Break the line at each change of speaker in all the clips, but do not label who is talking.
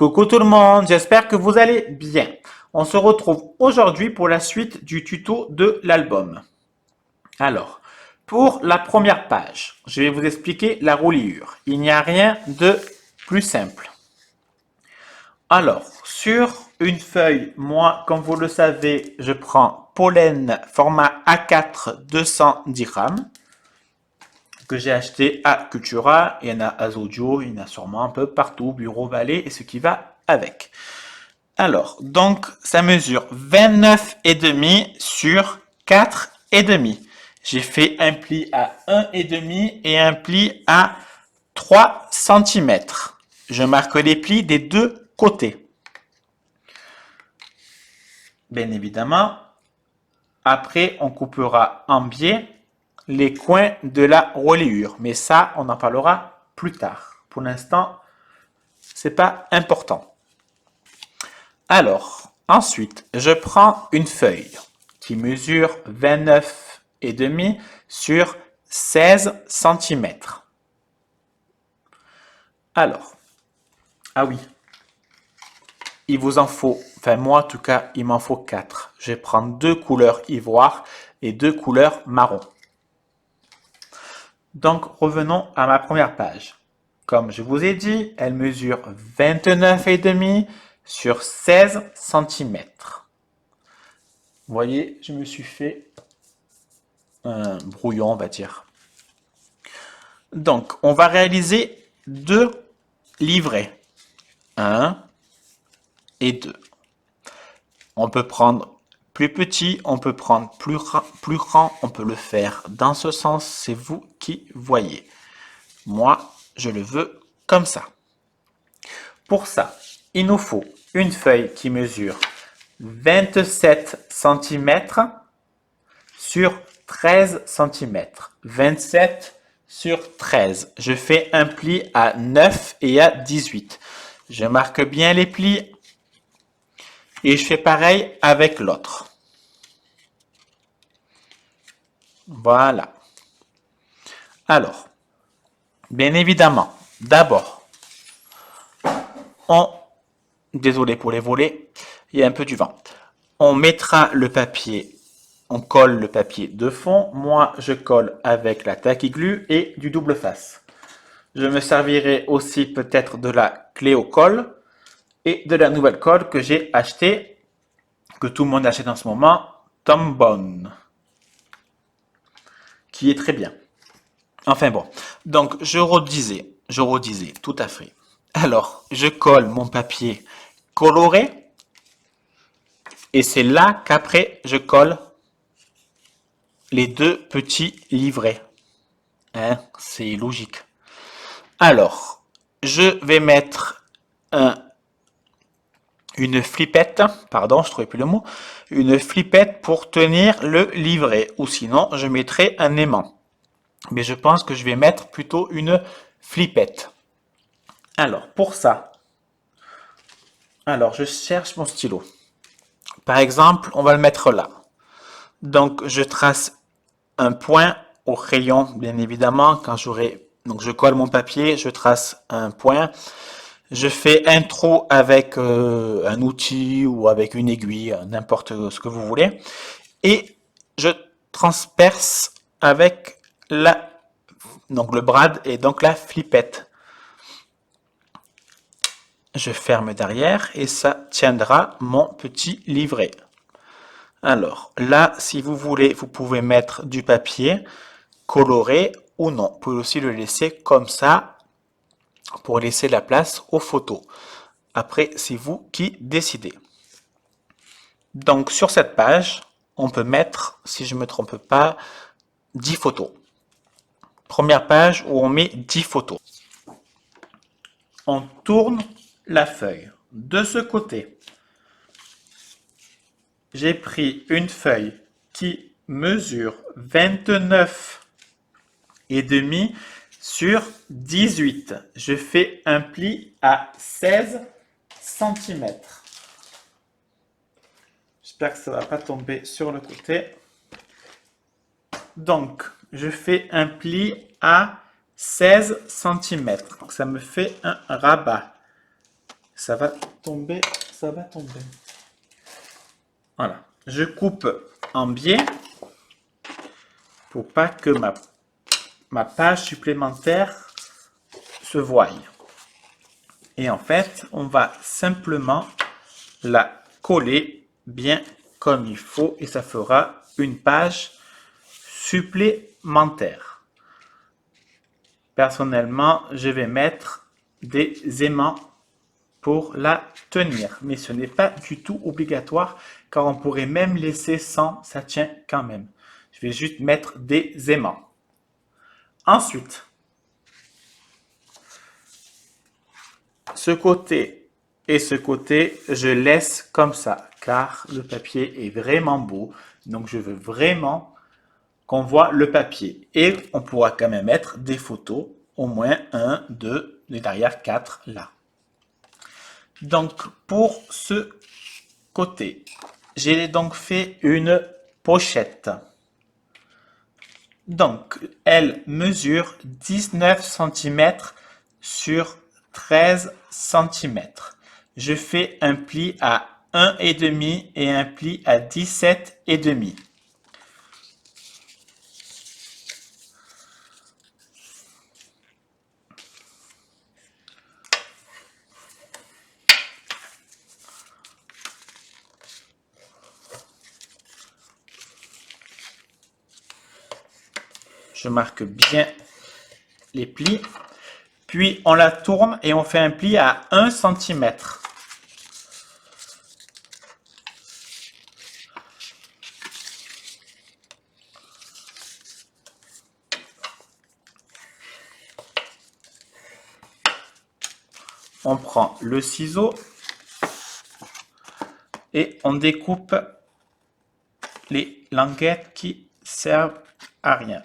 Coucou tout le monde, j'espère que vous allez bien. On se retrouve aujourd'hui pour la suite du tuto de l'album. Alors, pour la première page, je vais vous expliquer la reliure. Il n'y a rien de plus simple. Alors, sur une feuille, moi, comme vous le savez, je prends pollen format A4 210 grammes que j'ai acheté à Cultura. Il y en a à Zodio, il y en a sûrement un peu partout, Bureau Vallée et ce qui va avec. Alors, donc, ça mesure 29,5 sur 4,5. J'ai fait un pli à 1,5 et un pli à 3 cm. Je marque les plis des deux côtés. Bien évidemment, après, on coupera en biais les coins de la reliure. Mais ça, on en parlera plus tard. Pour l'instant, c'est pas important. Alors, ensuite, je prends une feuille qui mesure 29,5 sur 16 cm. Alors, ah oui, il vous en faut, enfin moi en tout cas, il m'en faut 4. Je vais prendre 2 couleurs ivoire et 2 couleurs marron. Donc, revenons à ma première page. Comme je vous ai dit, elle mesure 29,5 sur 16 cm. Vous voyez, je me suis fait un brouillon, on va dire. Donc, on va réaliser 2 livrets. 1 et 2. On peut prendre plus petit, on peut prendre plus grand, on peut le faire dans ce sens, c'est vous qui voyez. Moi, je le veux comme ça. Pour ça, il nous faut une feuille qui mesure 27 cm sur 13 cm. 27 sur 13. Je fais un pli à 9 et à 18. Je marque bien les plis et je fais pareil avec l'autre. Voilà. Alors, bien évidemment, d'abord, désolé pour les volets, il y a un peu du vent. On mettra le papier, on colle le papier de fond. Moi, je colle avec la tacky glue et du double face. Je me servirai aussi peut-être de la clé au colle et de la nouvelle colle que j'ai achetée, que tout le monde achète en ce moment, Tombone, qui est très bien. Enfin bon, donc je redisais, tout à fait. Alors, je colle mon papier coloré et c'est là qu'après je colle les 2 petits livrets. Hein, c'est logique. Alors, je vais mettre une flippette, pardon, je ne trouvais plus le mot, une flippette pour tenir le livret, ou sinon je mettrai un aimant. Mais je pense que je vais mettre plutôt une flippette. Alors, pour ça, je cherche mon stylo. Par exemple, on va le mettre là. Donc, je trace un point au crayon, bien évidemment. Quand j'aurai, donc je colle mon papier, je trace un point. Je fais un trou avec un outil ou avec une aiguille, n'importe ce que vous voulez. Et je transperce avec donc le brad et donc la flippette. Je ferme derrière et ça tiendra mon petit livret. Alors là, si vous voulez, vous pouvez mettre du papier coloré ou non. Vous pouvez aussi le laisser comme ça pour laisser la place aux photos. Après, c'est vous qui décidez. Donc sur cette page, on peut mettre, si je ne me trompe pas, 10 photos. Première page où on met 10 photos. On tourne la feuille. De ce côté, j'ai pris une feuille qui mesure 29,5 sur 18. Je fais un pli à 16 cm. J'espère que ça ne va pas tomber sur le côté. Donc, je fais un pli à 16 cm. Donc, ça me fait un rabat. Ça va tomber, ça va tomber. Voilà. Je coupe en biais pour pas que ma page supplémentaire se voie. Et en fait, on va simplement la coller bien comme il faut et ça fera une page supplémentaire. Personnellement, je vais mettre des aimants pour la tenir, mais ce n'est pas du tout obligatoire car on pourrait même laisser sans, ça tient quand même. Je vais juste mettre des aimants. Ensuite, ce côté et ce côté, je laisse comme ça car le papier est vraiment beau. Donc, je veux vraiment qu'on voit le papier. Et on pourra quand même mettre des photos, au moins 1, 2, et derrière 4 là. Donc, pour ce côté, j'ai donc fait une pochette. Donc, elle mesure 19 cm sur 13 cm. Je fais un pli à 1,5 et un pli à 17,5. Je marque bien les plis. Puis on la tourne et on fait un pli à 1 cm. On prend le ciseau et on découpe les languettes qui servent à rien.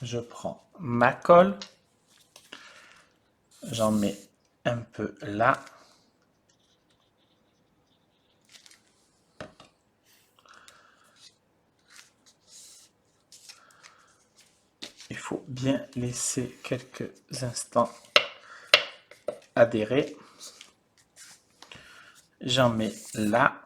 Je prends ma colle, j'en mets un peu là. Il faut bien laisser quelques instants adhérer. J'en mets là.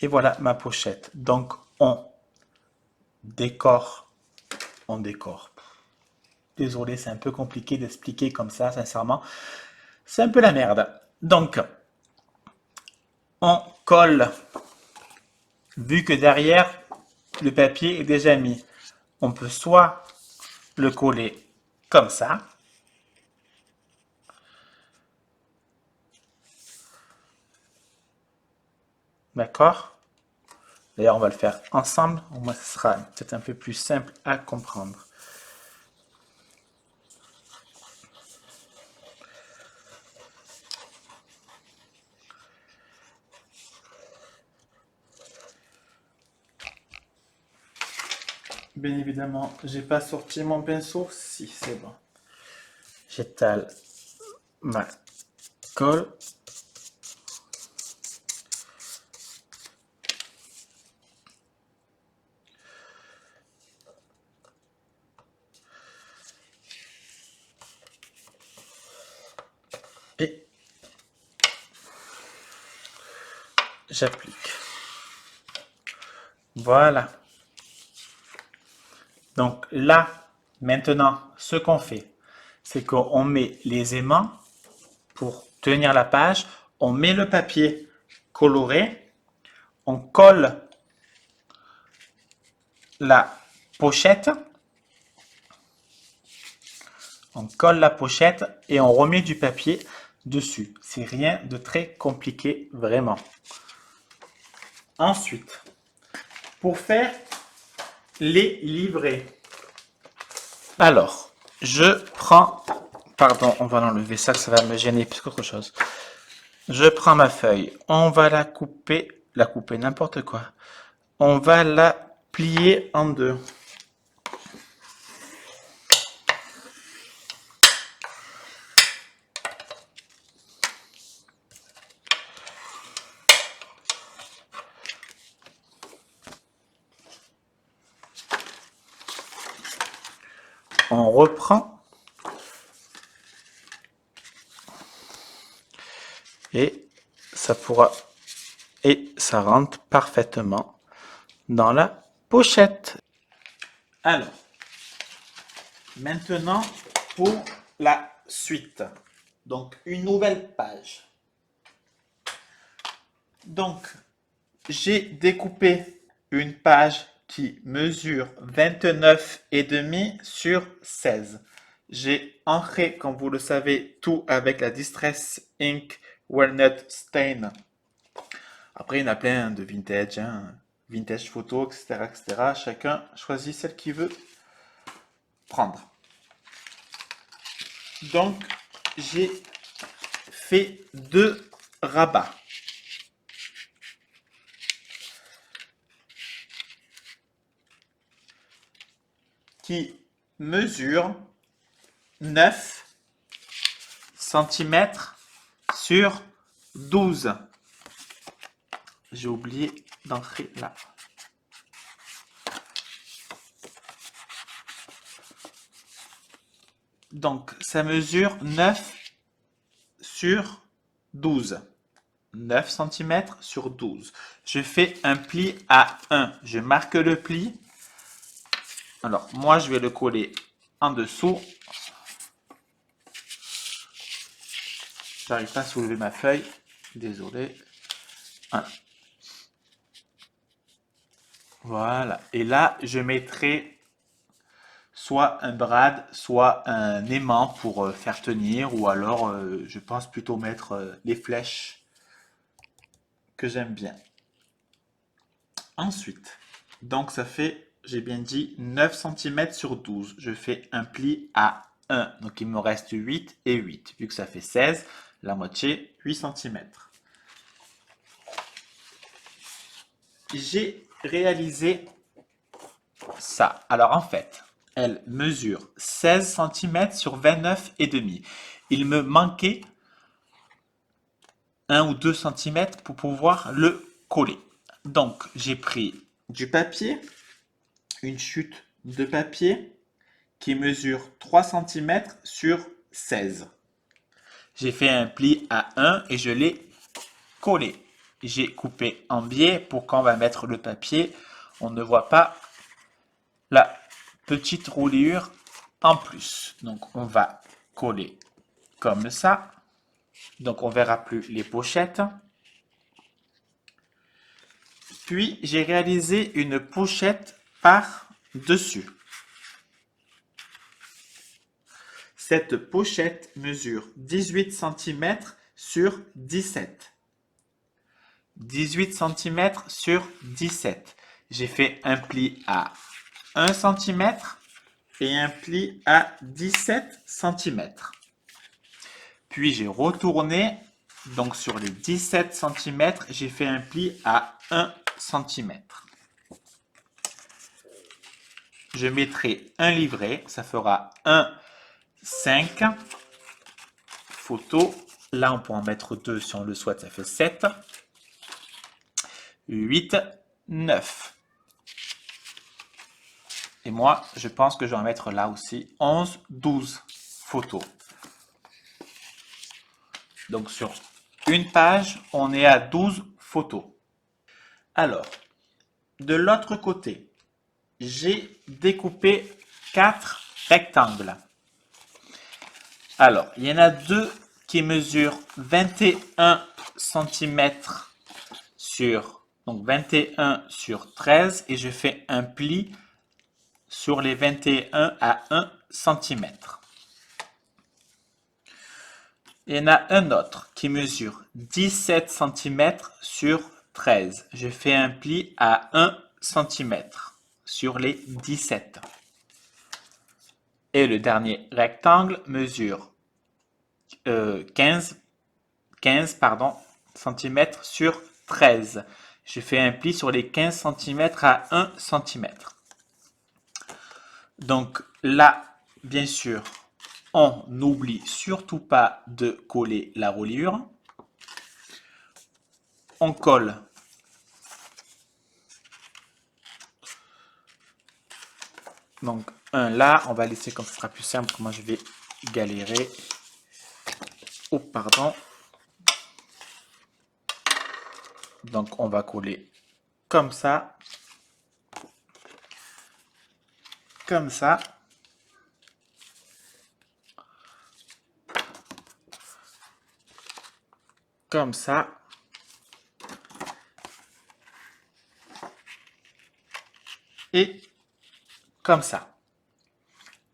Et voilà ma pochette. Donc on décore. Désolé, c'est un peu compliqué d'expliquer comme ça, sincèrement. C'est un peu la merde. Donc, on colle. Vu que derrière, le papier est déjà mis, on peut soit le coller comme ça. D'accord? D'ailleurs, on va le faire ensemble. Au moins, ce sera peut-être un peu plus simple à comprendre. Bien évidemment, j'ai pas sorti mon pinceau. Si, c'est bon. J'étale ma colle. Et j'applique. Voilà. Donc là, maintenant, ce qu'on fait, c'est qu'on met les aimants pour tenir la page. On met le papier coloré. On colle la pochette. On colle la pochette et on remet du papier dessus. C'est rien de très compliqué, vraiment. Ensuite, pour faire les livrets. Alors, je prends... Pardon, on va l'enlever, ça va me gêner plus qu'autre chose. Je prends ma feuille, on va la couper n'importe quoi. On va la plier en deux. On reprend et ça rentre parfaitement dans la pochette. Alors, maintenant pour la suite. Donc, une nouvelle page. Donc, j'ai découpé une page qui mesure 29,5 sur 16. J'ai ancré, comme vous le savez, tout avec la Distress Ink Walnut Stain. Après, il y en a plein de vintage, vintage photo, etc., etc. Chacun choisit celle qu'il veut prendre. Donc, j'ai fait 2 rabats. Qui mesure 9 cm sur 12. J'ai oublié d'entrer là. Donc, ça mesure 9 sur 12. 9 cm sur 12. Je fais un pli à 1. Je marque le pli. Alors, moi, je vais le coller en dessous. J'arrive pas à soulever ma feuille. Désolé. Voilà. Et là, je mettrai soit un brad, soit un aimant pour faire tenir. Ou alors, je pense plutôt mettre les flèches que j'aime bien. Ensuite, donc ça fait, j'ai bien dit, 9 cm sur 12. Je fais un pli à 1. Donc il me reste 8 et 8. Vu que ça fait 16, la moitié, 8 cm. J'ai réalisé ça. Alors en fait, elle mesure 16 cm sur 29,5. Il me manquait 1 ou 2 cm pour pouvoir le coller. Donc j'ai pris du papier, une chute de papier qui mesure 3 cm sur 16. J'ai fait un pli à 1 et je l'ai collé. J'ai coupé en biais pour quand on va mettre le papier, on ne voit pas la petite roulure en plus. Donc on va coller comme ça. Donc on verra plus les pochettes. Puis j'ai réalisé une pochette par-dessus. Cette pochette mesure 18 cm sur 17. 18 cm sur 17. J'ai fait un pli à 1 cm et un pli à 17 cm. Puis j'ai retourné, donc sur les 17 cm, j'ai fait un pli à 1 cm. Je mettrai un livret, ça fera 1, 5 photos. Là, on peut en mettre 2 si on le souhaite, ça fait 7. 8, 9. Et moi, je pense que je vais en mettre là aussi 11, 12 photos. Donc sur une page, on est à 12 photos. Alors, de l'autre côté, j'ai découpé 4 rectangles. Alors, il y en a 2 qui mesurent 21 cm sur, donc 21 sur 13 et je fais un pli sur les 21 à 1 cm. Il y en a un autre qui mesure 17 cm sur 13. Je fais un pli à 1 cm sur les 17. Et le dernier rectangle mesure 15 cm sur 13. Je fais un pli sur les 15 cm à 1 cm. Donc là, bien sûr, on n'oublie surtout pas de coller la reliure. On colle donc un là, on va laisser comme ça sera plus simple. Moi je vais galérer. Oh pardon. Donc on va coller comme ça, comme ça. Comme ça. Et comme ça.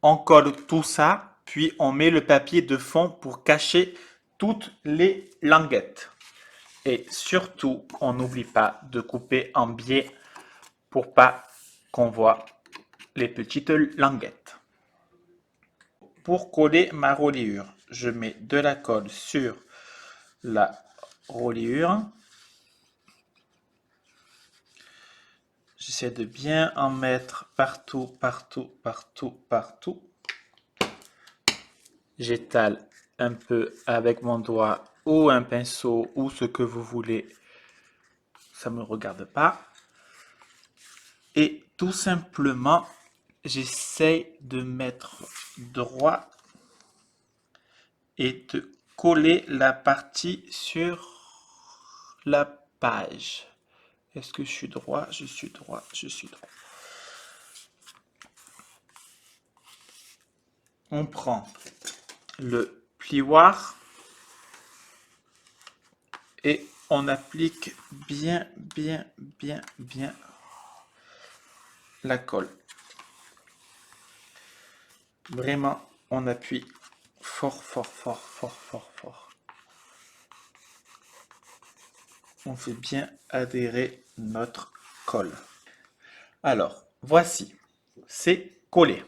On colle tout ça, puis on met le papier de fond pour cacher toutes les languettes. Et surtout, on n'oublie pas de couper en biais pour pas qu'on voit les petites languettes. Pour coller ma reliure, je mets de la colle sur la reliure. J'essaie de bien en mettre partout, partout, partout, partout. J'étale un peu avec mon doigt ou un pinceau ou ce que vous voulez. Ça ne me regarde pas. Et tout simplement, j'essaie de mettre droit et de coller la partie sur la page. Est-ce que je suis droit? Je suis droit, je suis droit. On prend le plioir et on applique bien, bien, bien, bien la colle. Vraiment, on appuie fort, fort, fort, fort, fort, fort. On fait bien adhérer notre colle. Alors, voici, c'est collé.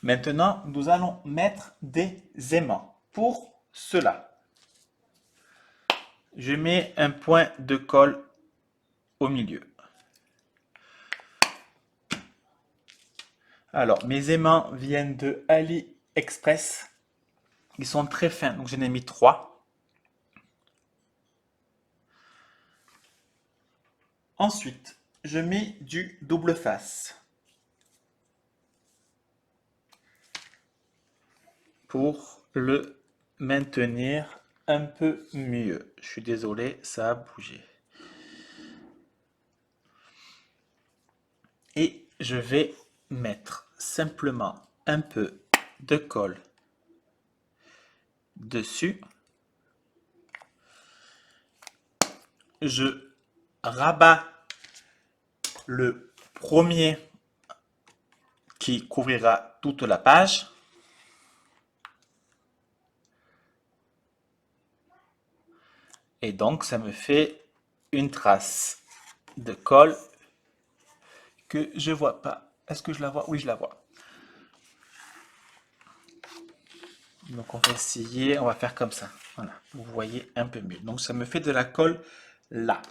Maintenant, nous allons mettre des aimants. Pour cela, je mets un point de colle au milieu. Alors, mes aimants viennent de AliExpress. Ils sont très fins, donc j'en ai mis 3. Ensuite, je mets du double face pour le maintenir un peu mieux. Je suis désolé, ça a bougé. Et je vais mettre simplement un peu de colle dessus. Je rabats le premier qui couvrira toute la page. Et donc, ça me fait une trace de colle que je vois pas. Est-ce que je la vois? Oui, je la vois. Donc, on va essayer, on va faire comme ça. Voilà, vous voyez un peu mieux. Donc, ça me fait de la colle là.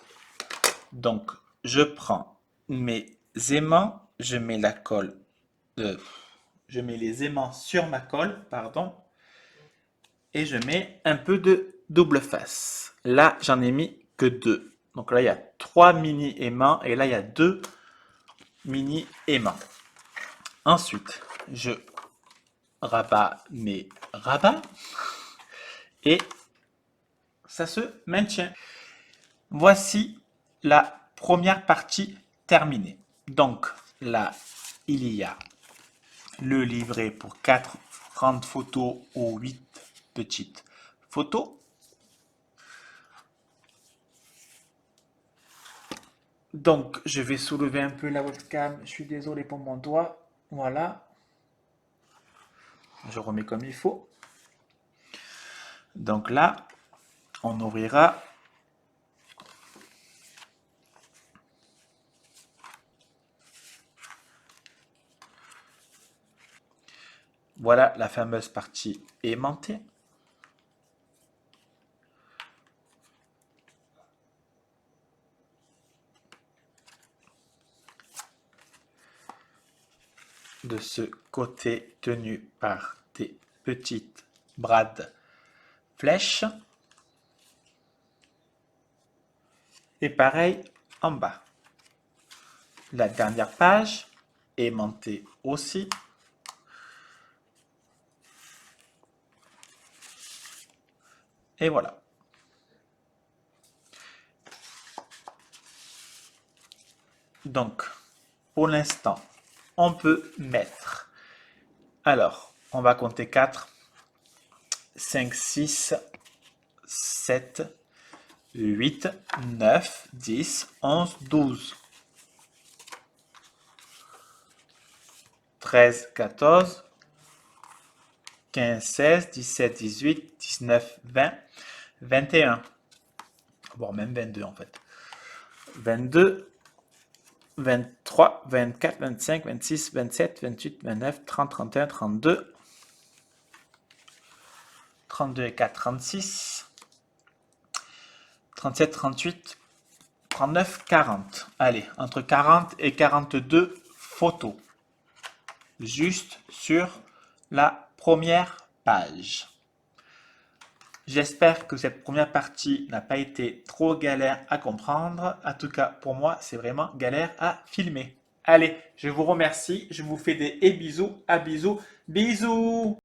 Donc, je prends mes aimants, je mets la colle, je mets les aimants sur ma colle, pardon, et je mets un peu de double face. Là, j'en ai mis que 2. Donc là, il y a 3 mini aimants et là, il y a 2 mini aimants. Ensuite, je rabats mes rabats et ça se maintient. Voici la première partie terminée. Donc là, il y a le livret pour 4 grandes photos ou 8 petites photos. Donc, je vais soulever un peu la webcam. Je suis désolé pour mon doigt. Voilà. Je remets comme il faut. Donc là, on ouvrira Voilà la fameuse partie aimantée. De ce côté tenu par des petites brades flèches. Et pareil en bas. La dernière page, aimantée aussi. Et voilà. Donc, pour l'instant, on peut mettre. Alors, on va compter 4, 5, 6, 7, 8, 9, 10, 11, 12, 13, 14, 15, 16, 17, 18, 19, 20, 21, voire même 22 en fait. 22, 23, 24, 25, 26, 27, 28, 29, 30, 31, 32, 32 et 4, 36, 37, 38, 39, 40. Allez, entre 40 et 42 photos. Juste sur la première page. J'espère que cette première partie n'a pas été trop galère à comprendre. En tout cas, pour moi, c'est vraiment galère à filmer. Allez, je vous remercie. Je vous fais des bisous. À bisous. Bisous.